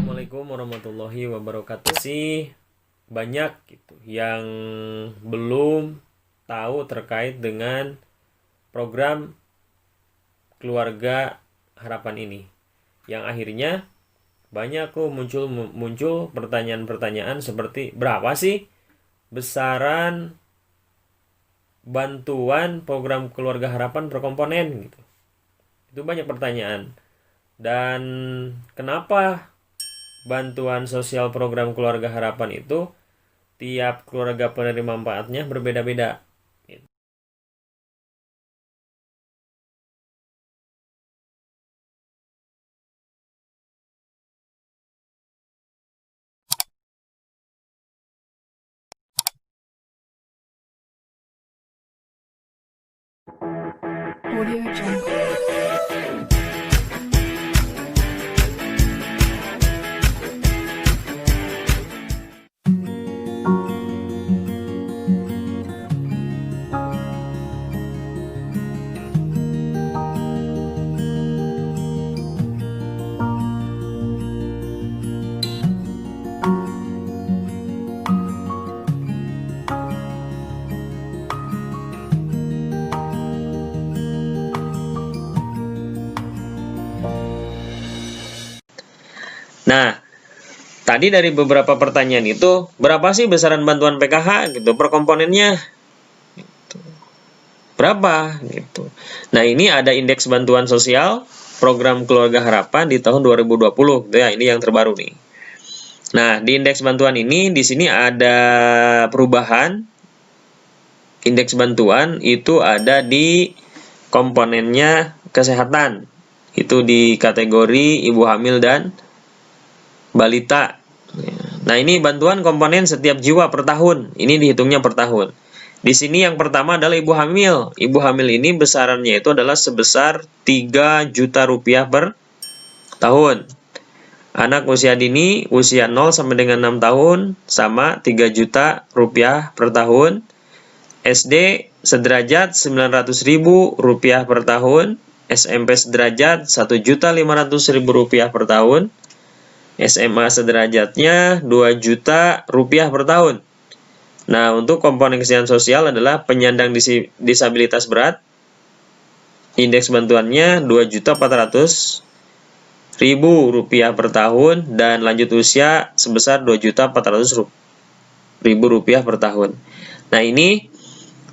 Assalamualaikum warahmatullahi wabarakatuh. Banyak gitu yang belum tahu terkait dengan program keluarga harapan ini. Yang akhirnya banyak muncul pertanyaan-pertanyaan seperti berapa sih besaran bantuan program keluarga harapan per komponen gitu. Itu banyak pertanyaan. Dan kenapa bantuan sosial program keluarga harapan itu tiap keluarga penerima manfaatnya berbeda-beda. Audio Jungle. Nah, tadi dari beberapa pertanyaan itu, berapa sih besaran bantuan PKH gitu per komponennya? Gitu. Berapa gitu. Nah, ini ada indeks bantuan sosial program keluarga harapan di tahun 2020 gitu ya. Ini yang terbaru nih. Nah, di indeks bantuan ini di sini ada perubahan. Indeks bantuan itu ada di komponennya kesehatan. Itu di kategori ibu hamil dan balita. Nah, ini bantuan komponen setiap jiwa per tahun. Ini dihitungnya per tahun. Di sini yang pertama adalah ibu hamil. Ibu hamil ini besarannya itu adalah sebesar 3 juta rupiah per tahun. Anak usia dini, usia 0 sampai dengan 6 tahun, sama 3 juta rupiah per tahun. SD sederajat 900.000 rupiah per tahun. SMP sederajat 1.500.000 rupiah per tahun. SMA sederajatnya 2 juta rupiah per tahun. Nah, untuk komponen kesejahteraan sosial adalah penyandang disabilitas berat. Indeks bantuannya 2.400.000 rupiah per tahun dan lanjut usia sebesar 2.400.000 rupiah per tahun. Nah, ini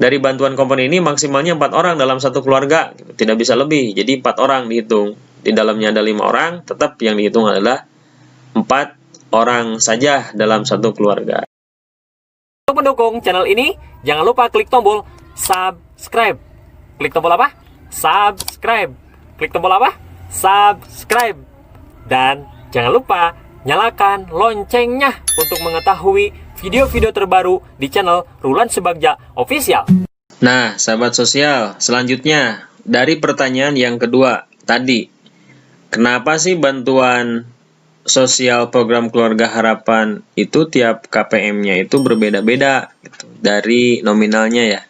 dari bantuan komponen ini maksimalnya 4 orang dalam satu keluarga, tidak bisa lebih. Jadi 4 orang dihitung. Di dalamnya ada 5 orang, tetap yang dihitung adalah 4 orang saja dalam satu keluarga. Untuk mendukung channel ini, jangan lupa klik tombol subscribe. Klik tombol apa? Subscribe. Klik tombol apa? Subscribe. Dan jangan lupa nyalakan loncengnya untuk mengetahui video-video terbaru di channel Rulan Subagja Official. Nah, sahabat sosial, selanjutnya dari pertanyaan yang kedua tadi, kenapa sih bantuan sosial program keluarga harapan itu tiap KPM-nya itu berbeda-beda gitu, dari nominalnya ya.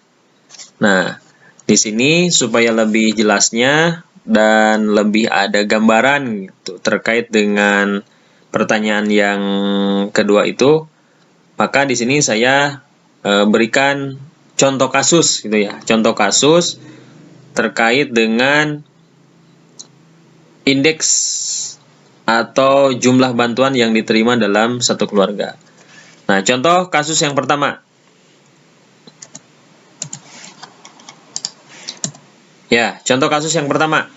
Nah, di sini supaya lebih jelasnya dan lebih ada gambaran gitu terkait dengan pertanyaan yang kedua itu, maka di sini saya berikan contoh kasus gitu ya. Contoh kasus terkait dengan indeks atau jumlah bantuan yang diterima dalam satu keluarga. Nah, contoh kasus yang pertama. Ya, contoh kasus yang pertama.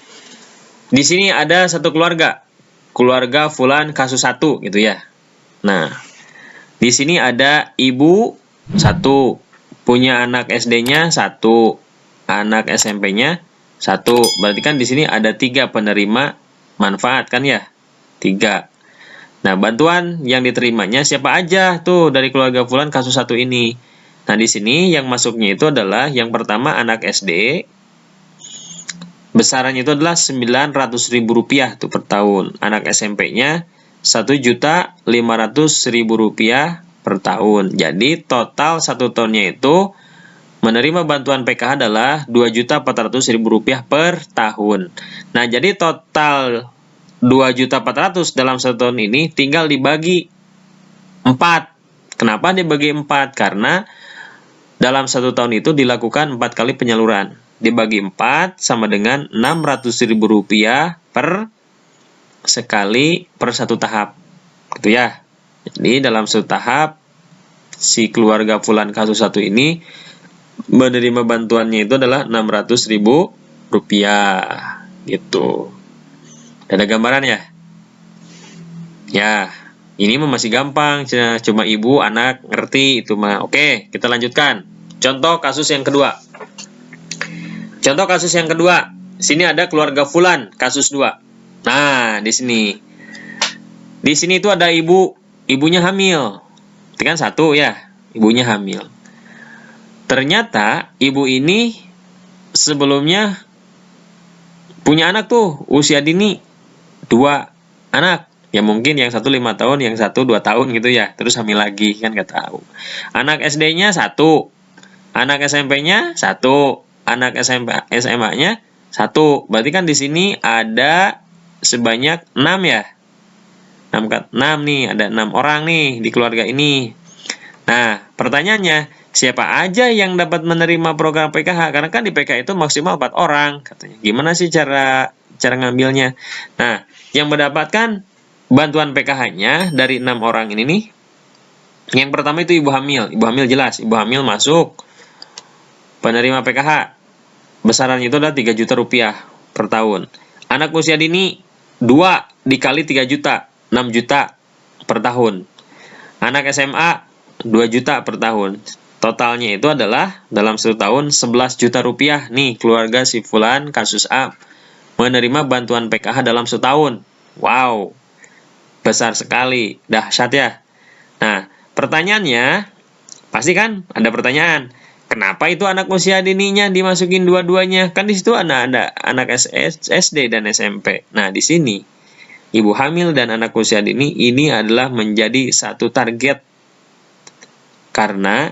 Di sini ada satu keluarga. Keluarga Fulan kasus 1 gitu ya. Nah, di sini ada ibu 1, punya anak SD-nya 1, anak SMP-nya 1. Berarti kan di sini ada 3 penerima manfaat kan ya? 3. Nah, bantuan yang diterimanya siapa aja tuh dari keluarga Fulan kasus 1 ini. Nah, di sini yang masuknya itu adalah yang pertama anak SD. Besarannya itu adalah Rp900.000 tuh per tahun. Anak SMP-nya Rp1.500.000 per tahun. Jadi total 1 tahunnya itu menerima bantuan PKH adalah Rp2.400.000 per tahun. Nah, jadi total 2.400.000 dalam 1 tahun ini tinggal dibagi 4. Kenapa dibagi 4? Karena dalam 1 tahun itu dilakukan 4 kali penyaluran. Dibagi 4 sama dengan Rp600.000 per sekali per 1 tahap. Gitu ya. Jadi dalam 1 tahap si keluarga Fulan kasus 1 ini menerima bantuannya itu adalah Rp600.000 gitu. Ada gambaran ya? Ya, ini masih gampang, cuma ibu, anak, ngerti itu mah. Oke, kita lanjutkan. Contoh kasus yang kedua. Contoh kasus yang kedua. Sini ada keluarga Fulan, kasus 2. Nah, di sini. Di sini itu ada ibunya hamil. Itu kan 1 ya, ibunya hamil. Ternyata ibu ini sebelumnya punya anak tuh, usia dini 2 anak. Ya mungkin yang 1 5 tahun, yang 1 2 tahun gitu ya. Terus hamil lagi, kan nggak tahu. Anak SD-nya 1, anak SMP-nya 1, anak SMA-nya 1. Berarti kan di sini ada sebanyak 6 ya. 6 nih, ada 6 orang nih di keluarga ini. Nah, pertanyaannya, siapa aja yang dapat menerima program PKH? Karena kan di PKH itu maksimal 4 orang katanya. Gimana sih cara ngambilnya? Nah, yang mendapatkan bantuan PKH-nya dari 6 orang ini nih. Yang pertama itu ibu hamil. Ibu hamil jelas, ibu hamil masuk penerima PKH. Besarannya itu adalah Rp3.000.000 per tahun. Anak usia dini 2 dikali 3 juta, 6 juta per tahun. Anak SMA 2 juta per tahun. Totalnya itu adalah dalam 1 tahun 11 juta rupiah nih keluarga si Fulan kasus A menerima bantuan PKH dalam 1 tahun. Wow, besar sekali, dahsyat ya. Nah, pertanyaannya, pasti kan ada pertanyaan, kenapa itu anak usia dininya dimasukin dua-duanya? Kan di situ ada anak SD dan SMP. Nah, di sini ibu hamil dan anak usia dini ini adalah menjadi satu target. Karena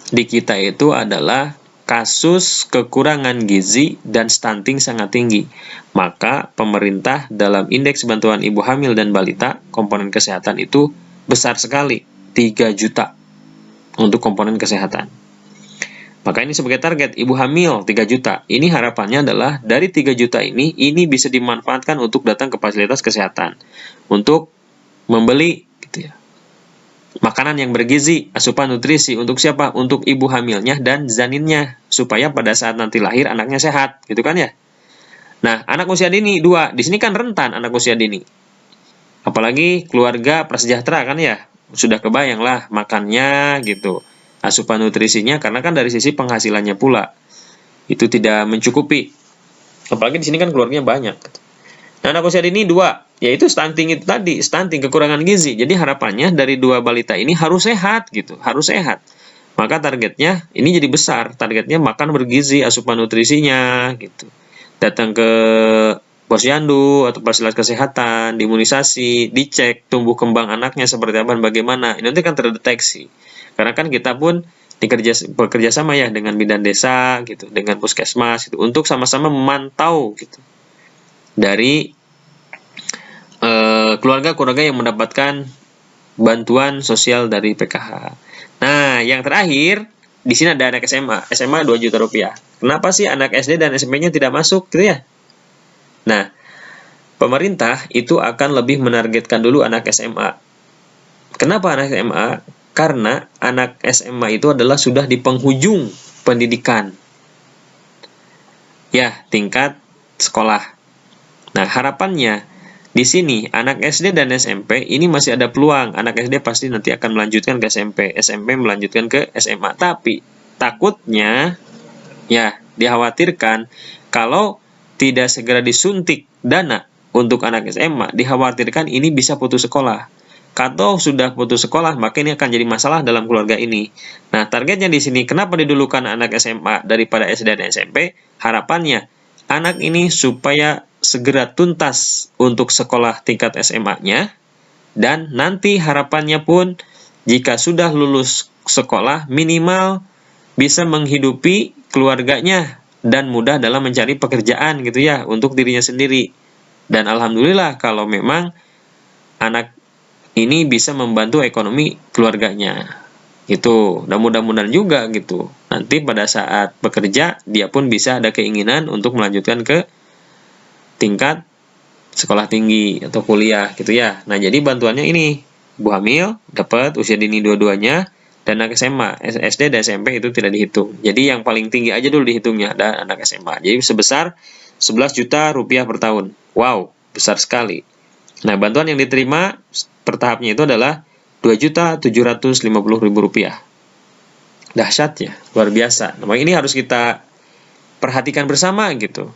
di kita itu adalah kasus kekurangan gizi dan stunting sangat tinggi. Maka pemerintah dalam indeks bantuan ibu hamil dan balita, komponen kesehatan itu besar sekali, 3 juta untuk komponen kesehatan. Maka ini sebagai target ibu hamil 3 juta. Ini harapannya adalah dari 3 juta ini bisa dimanfaatkan untuk datang ke fasilitas kesehatan. Untuk membeli gitu ya, makanan yang bergizi, asupan nutrisi untuk siapa? Untuk ibu hamilnya dan janinnya, supaya pada saat nanti lahir anaknya sehat, gitu kan ya. Nah, anak usia dini 2, di sini kan rentan anak usia dini. Apalagi keluarga prasejahtera kan ya, sudah kebayang lah makannya gitu, asupan nutrisinya, karena kan dari sisi penghasilannya pula itu tidak mencukupi. Apalagi di sini kan keluarganya banyak. Nah, anak usia dini 2, yaitu stunting itu tadi, stunting, kekurangan gizi. Jadi harapannya dari 2 balita ini harus sehat gitu, harus sehat. Maka targetnya ini jadi besar, targetnya makan bergizi, asupan nutrisinya gitu. Datang ke posyandu atau fasilitas kesehatan, diimunisasi, dicek tumbuh kembang anaknya seperti apa dan bagaimana. Ini nanti kan terdeteksi. Karena kan kita pun bekerja sama ya dengan bidan desa gitu, dengan puskesmas gitu, untuk sama-sama memantau gitu dari keluarga-keluarga yang mendapatkan bantuan sosial dari PKH. Nah, yang terakhir di sini ada anak SMA 2 juta rupiah. Kenapa sih anak SD dan SMP-nya tidak masuk gitu ya? Nah, pemerintah itu akan lebih menargetkan dulu anak SMA. Kenapa anak SMA? Karena anak SMA itu adalah sudah di penghujung pendidikan. Ya, tingkat sekolah. Nah, harapannya di sini anak SD dan SMP ini masih ada peluang. Anak SD pasti nanti akan melanjutkan ke SMP, SMP melanjutkan ke SMA. Tapi takutnya ya dikhawatirkan kalau tidak segera disuntik dana untuk anak SMA, dikhawatirkan ini bisa putus sekolah. Kalau sudah putus sekolah, maka ini akan jadi masalah dalam keluarga ini. Nah, targetnya di sini kenapa didulukan anak SMA daripada SD dan SMP? Harapannya anak ini supaya segera tuntas untuk sekolah tingkat SMA-nya, dan nanti harapannya pun jika sudah lulus sekolah minimal bisa menghidupi keluarganya dan mudah dalam mencari pekerjaan gitu ya untuk dirinya sendiri. Dan alhamdulillah kalau memang anak ini bisa membantu ekonomi keluarganya. Itu, dan mudah-mudahan juga gitu. Nanti pada saat bekerja, dia pun bisa ada keinginan untuk melanjutkan ke tingkat sekolah tinggi atau kuliah gitu ya. Nah, jadi bantuannya ini, ibu hamil dapat usia dini dua-duanya, dan anak SMA, SD dan SMP itu tidak dihitung. Jadi yang paling tinggi aja dulu dihitungnya, dan anak SMA. Jadi sebesar 11 juta rupiah per tahun. Wow, besar sekali. Nah, bantuan yang diterima per tahapnya itu adalah 2.750.000 rupiah. Dahsyat ya, luar biasa. Nah, ini harus kita perhatikan bersama gitu.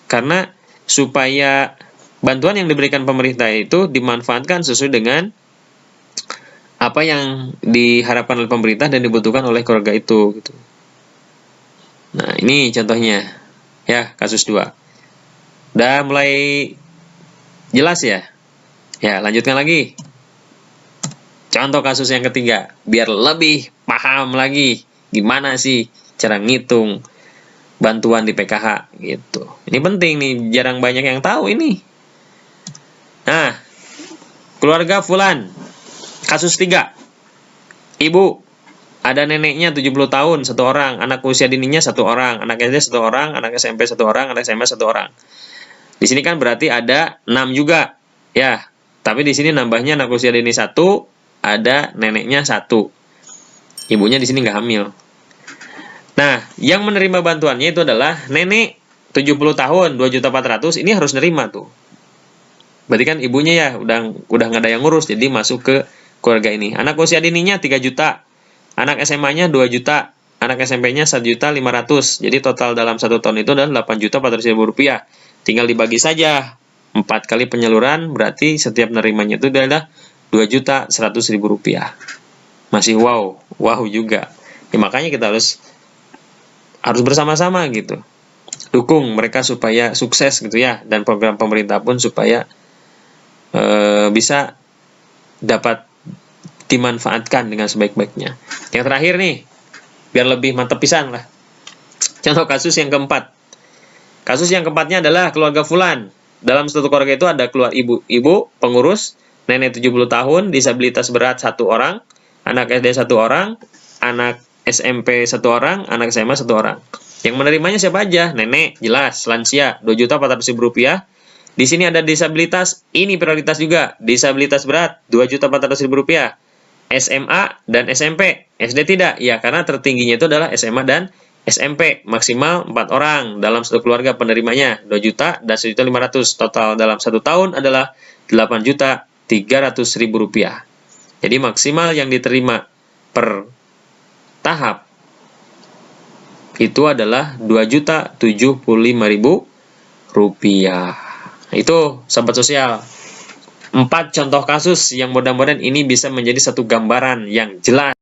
Karena supaya bantuan yang diberikan pemerintah itu dimanfaatkan sesuai dengan apa yang diharapkan oleh pemerintah dan dibutuhkan oleh keluarga itu gitu. Nah, ini contohnya ya, kasus 2. Udah mulai jelas ya? Ya, lanjutkan lagi. Contoh kasus yang ketiga, biar lebih paham lagi gimana sih cara ngitung bantuan di PKH gitu. Ini penting nih, jarang banyak yang tahu ini. Nah, keluarga Fulan, kasus 3. Ibu, ada neneknya 70 tahun, 1 orang, anak usia dininya 1 orang, anak SD 1 orang, anak SMP 1 orang, anak SMA 1 orang. Di sini kan berarti ada 6 juga. Ya, tapi di sini nambahnya anak usia dini 1, ada neneknya 1. Ibunya di sini nggak hamil. Nah, yang menerima bantuannya itu adalah nenek 70 tahun, 2.400.000, ini harus nerima tuh. Berarti kan ibunya ya udah nggak ada yang ngurus, jadi masuk ke keluarga ini. Anak usia dininya 3 juta, anak SMA-nya 2 juta, anak SMP-nya 1.500.000. Jadi total dalam 1 tahun itu adalah 8.400.000 rupiah. Tinggal dibagi saja 4 kali penyaluran, berarti setiap nerimanya itu adalah 2.100.000 rupiah. Masih wow juga. Ya, makanya kita harus bersama-sama gitu. Dukung mereka supaya sukses gitu ya, dan program pemerintah pun supaya bisa dapat dimanfaatkan dengan sebaik-baiknya. Yang terakhir nih, biar lebih mantep pisan lah. Contoh kasus yang keempat. Kasus yang keempatnya adalah keluarga Fulan. Dalam satu keluarga itu ada ibu pengurus, nenek 70 tahun, disabilitas berat 1 orang, anak SD 1 orang, anak SMP 1 orang, anak SMA 1 orang. Yang menerimanya siapa aja? Nenek, jelas, lansia, 2.400.000 rupiah. Di sini ada disabilitas, ini prioritas juga, disabilitas berat, 2.400.000 rupiah. SMA dan SMP, SD tidak, ya karena tertingginya itu adalah SMA dan SMP, maksimal 4 orang dalam satu keluarga penerimanya, 2 juta dan 1.500.000. Total dalam 1 tahun adalah 8.300.000 rupiah. Jadi maksimal yang diterima per tahap itu adalah 2.075.000 rupiah. Itu sahabat sosial, 4 contoh kasus yang mudah-mudahan ini bisa menjadi satu gambaran yang jelas.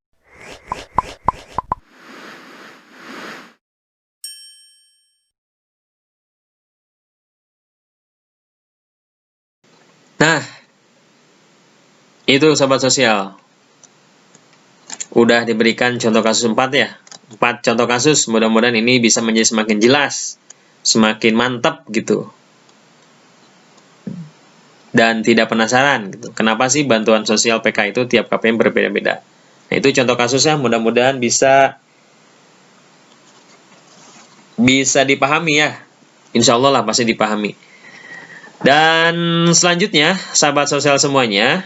Nah, itu sahabat sosial, udah diberikan contoh kasus 4 ya. 4 contoh kasus, mudah-mudahan ini bisa menjadi semakin jelas, semakin mantap gitu. Dan tidak penasaran gitu, kenapa sih bantuan sosial PK itu tiap KPM berbeda-beda. Nah, itu contoh kasusnya, mudah-mudahan bisa dipahami ya. Insya Allah lah pasti dipahami. Dan selanjutnya, sahabat sosial semuanya,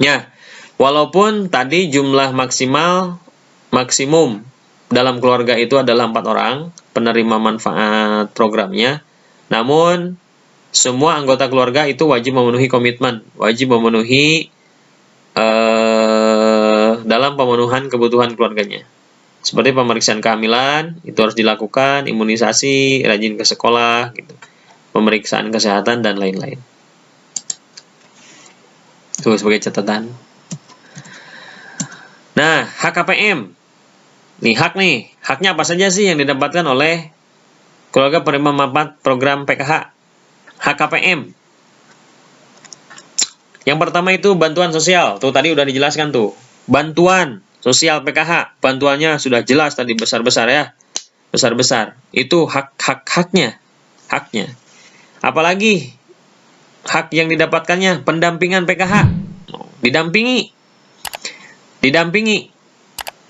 ya, walaupun tadi jumlah maksimum dalam keluarga itu adalah 4 orang penerima manfaat programnya, namun semua anggota keluarga itu wajib memenuhi komitmen, wajib memenuhi dalam pemenuhan kebutuhan keluarganya. Seperti pemeriksaan kehamilan, itu harus dilakukan, imunisasi, rajin ke sekolah, gitu, pemeriksaan kesehatan, dan lain-lain. Itu sebagai catatan. Nah, hak KPM. Haknya apa saja sih yang didapatkan oleh keluarga penerima manfaat program PKH? Hak KPM. Yang pertama itu bantuan sosial. Tuh tadi udah dijelaskan tuh. Bantuan sosial PKH. Bantuannya sudah jelas tadi, besar-besar ya. besar-besar. Itu haknya. Apalagi hak yang didapatkannya pendampingan PKH. Didampingi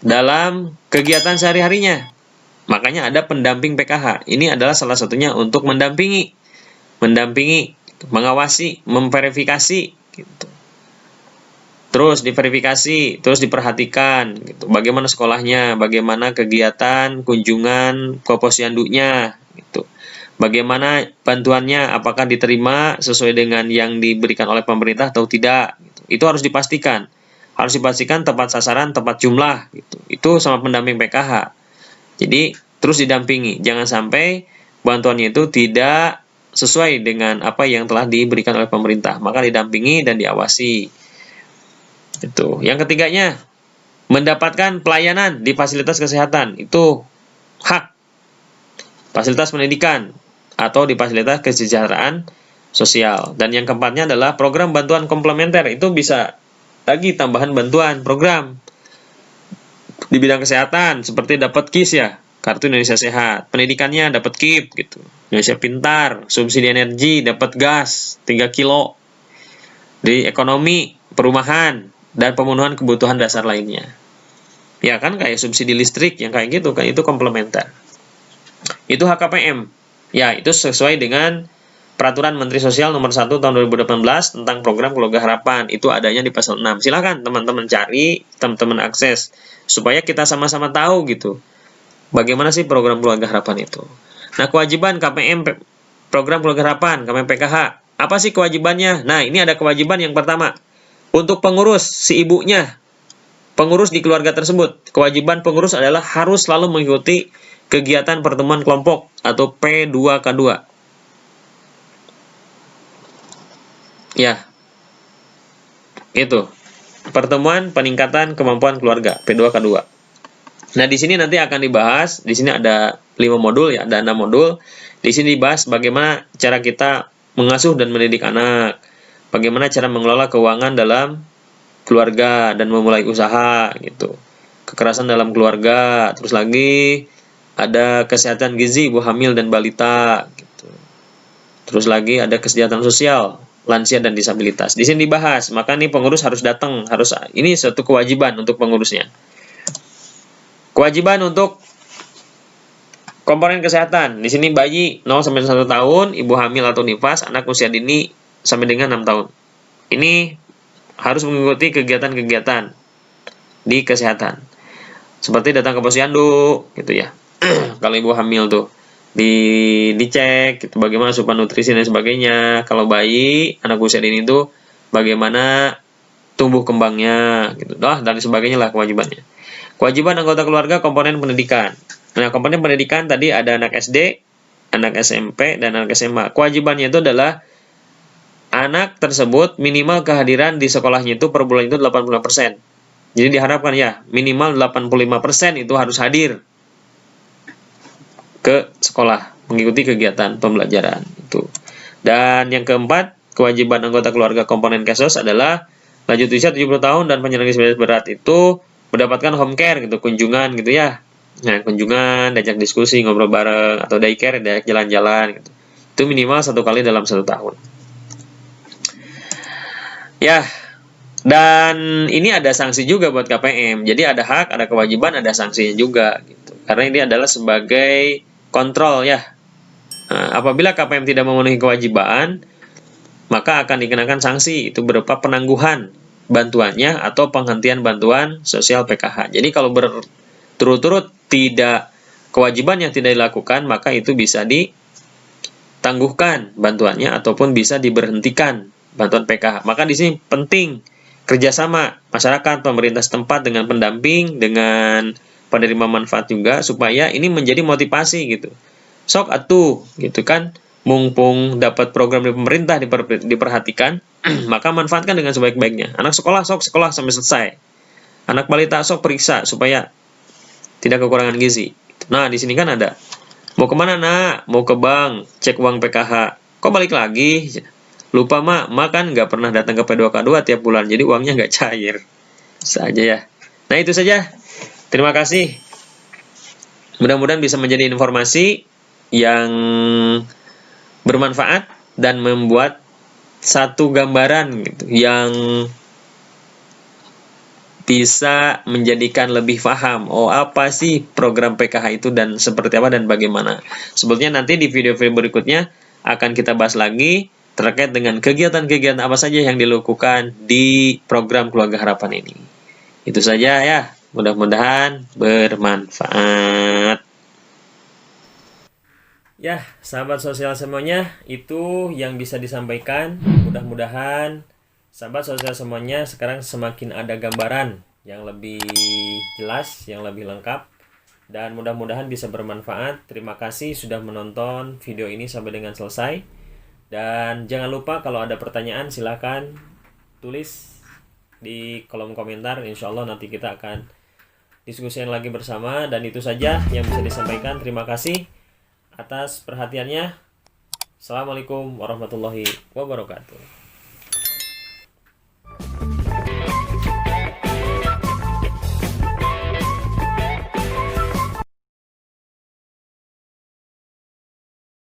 dalam kegiatan sehari-harinya. Makanya ada pendamping PKH. Ini adalah salah satunya untuk mendampingi, mengawasi, memverifikasi gitu. Terus diverifikasi, terus diperhatikan gitu. Bagaimana sekolahnya, bagaimana kegiatan, kunjungan ke posyandunya gitu. Bagaimana bantuannya, apakah diterima sesuai dengan yang diberikan oleh pemerintah atau tidak gitu. Itu harus dipastikan. Harus dipastikan tepat sasaran, tepat jumlah gitu. Itu sama pendamping PKH. Jadi terus didampingi, jangan sampai bantuannya itu tidak sesuai dengan apa yang telah diberikan oleh pemerintah, maka didampingi dan diawasi. Itu. Yang ketiganya, mendapatkan pelayanan di fasilitas kesehatan, itu hak. Fasilitas pendidikan atau di fasilitas kesejahteraan sosial. Dan yang keempatnya adalah program bantuan komplementer, itu bisa lagi tambahan bantuan program di bidang kesehatan seperti dapat KIS ya, Kartu Indonesia Sehat. Pendidikannya dapat KIP gitu. Indonesia Pintar, subsidi energi, dapat gas 3 kilo. Di ekonomi, perumahan, dan pemenuhan kebutuhan dasar lainnya. Ya kan kayak subsidi listrik yang kayak gitu kan, itu komplementer. Itu HKPM. Ya, itu sesuai dengan Peraturan Menteri Sosial Nomor 1 Tahun 2018 tentang Program Keluarga Harapan. Itu adanya di pasal 6. Silakan teman-teman cari, teman-teman akses supaya kita sama-sama tahu gitu. Bagaimana sih program Keluarga Harapan itu? Nah, kewajiban KPM Program Keluarga Harapan, KPM PKH. Apa sih kewajibannya? Nah, ini ada kewajiban yang pertama. Untuk pengurus si ibunya, pengurus di keluarga tersebut, kewajiban pengurus adalah harus selalu mengikuti kegiatan pertemuan kelompok atau P2K2. Ya, itu pertemuan peningkatan kemampuan keluarga P2K2. Nah, di sini nanti akan dibahas. Di sini ada 5 modul ya, ada 6 modul. Di sini dibahas bagaimana cara kita mengasuh dan mendidik anak, bagaimana cara mengelola keuangan dalam keluarga dan memulai usaha gitu. Kekerasan dalam keluarga, terus lagi ada kesehatan gizi ibu hamil dan balita gitu. Terus lagi ada kesejahteraan sosial lansia dan disabilitas. Di sini dibahas, maka nih pengurus harus datang, ini suatu kewajiban untuk pengurusnya. Kewajiban untuk komponen kesehatan. Di sini bayi 0 sampai 1 tahun, ibu hamil atau nifas, anak usia dini sampai dengan 6 tahun. Ini harus mengikuti kegiatan-kegiatan di kesehatan. Seperti datang ke posyandu gitu ya. Kalau ibu hamil tuh dicek gitu, bagaimana asupan nutrisi dan sebagainya. Kalau bayi anak usia dini itu bagaimana tumbuh kembangnya gitu. Dan sebagainya lah kewajibannya. Kewajiban anggota keluarga komponen pendidikan. Nah, komponen pendidikan tadi ada anak SD, anak SMP, dan anak SMA. Kewajibannya itu adalah anak tersebut minimal kehadiran di sekolahnya itu per bulan itu 85%. Jadi diharapkan ya minimal 85% itu harus hadir ke sekolah mengikuti kegiatan pembelajaran itu. Dan yang keempat, kewajiban anggota keluarga komponen KESOS adalah lanjut usia 70 tahun dan penyandang disabilitas berat itu mendapatkan home care gitu, kunjungan gitu ya. Nah, kunjungan, diajak diskusi, ngobrol bareng, atau daycare, diajak jalan-jalan gitu. Itu minimal 1 kali dalam 1 tahun. Ya, dan ini ada sanksi juga buat KPM. Jadi ada hak, ada kewajiban, ada sanksinya juga gitu. Karena ini adalah sebagai kontrol ya. Nah, apabila KPM tidak memenuhi kewajiban, maka akan dikenakan sanksi, itu berupa penangguhan bantuannya atau penghentian bantuan sosial PKH. Jadi kalau berturut-turut tidak kewajiban yang tidak dilakukan, maka itu bisa ditangguhkan bantuannya ataupun bisa diberhentikan bantuan PKH. Maka di sini penting kerjasama masyarakat, pemerintah setempat dengan pendamping, dengan penerima manfaat juga, supaya ini menjadi motivasi gitu. Sok atuh gitu kan, mumpung dapat program dari pemerintah diperhatikan, maka manfaatkan dengan sebaik-baiknya. Anak sekolah sok sekolah sampai selesai. Anak balita sok periksa supaya tidak kekurangan gizi. Nah, di sini kan ada. Mau kemana nak? Mau ke bank, cek uang PKH. Kok balik lagi? Lupa mak kan nggak pernah datang ke P2K2 tiap bulan, jadi uangnya nggak cair. Saja ya. Nah, itu saja. Terima kasih. Mudah-mudahan bisa menjadi informasi yang bermanfaat dan membuat satu gambaran gitu yang bisa menjadikan lebih paham, oh apa sih program PKH itu dan seperti apa dan bagaimana. Sebetulnya nanti di video-video berikutnya akan kita bahas lagi terkait dengan kegiatan-kegiatan apa saja yang dilakukan di program Keluarga Harapan ini. Itu saja ya, mudah-mudahan bermanfaat. Ya, sahabat sosial semuanya, itu yang bisa disampaikan. Mudah-mudahan sahabat sosial semuanya sekarang semakin ada gambaran yang lebih jelas, yang lebih lengkap, dan mudah-mudahan bisa bermanfaat. Terima kasih sudah menonton video ini sampai dengan selesai. Dan jangan lupa kalau ada pertanyaan silahkan tulis di kolom komentar. Insya Allah nanti kita akan diskusikan lagi bersama. Dan itu saja yang bisa disampaikan. Terima kasih atas perhatiannya. Assalamualaikum warahmatullahi wabarakatuh.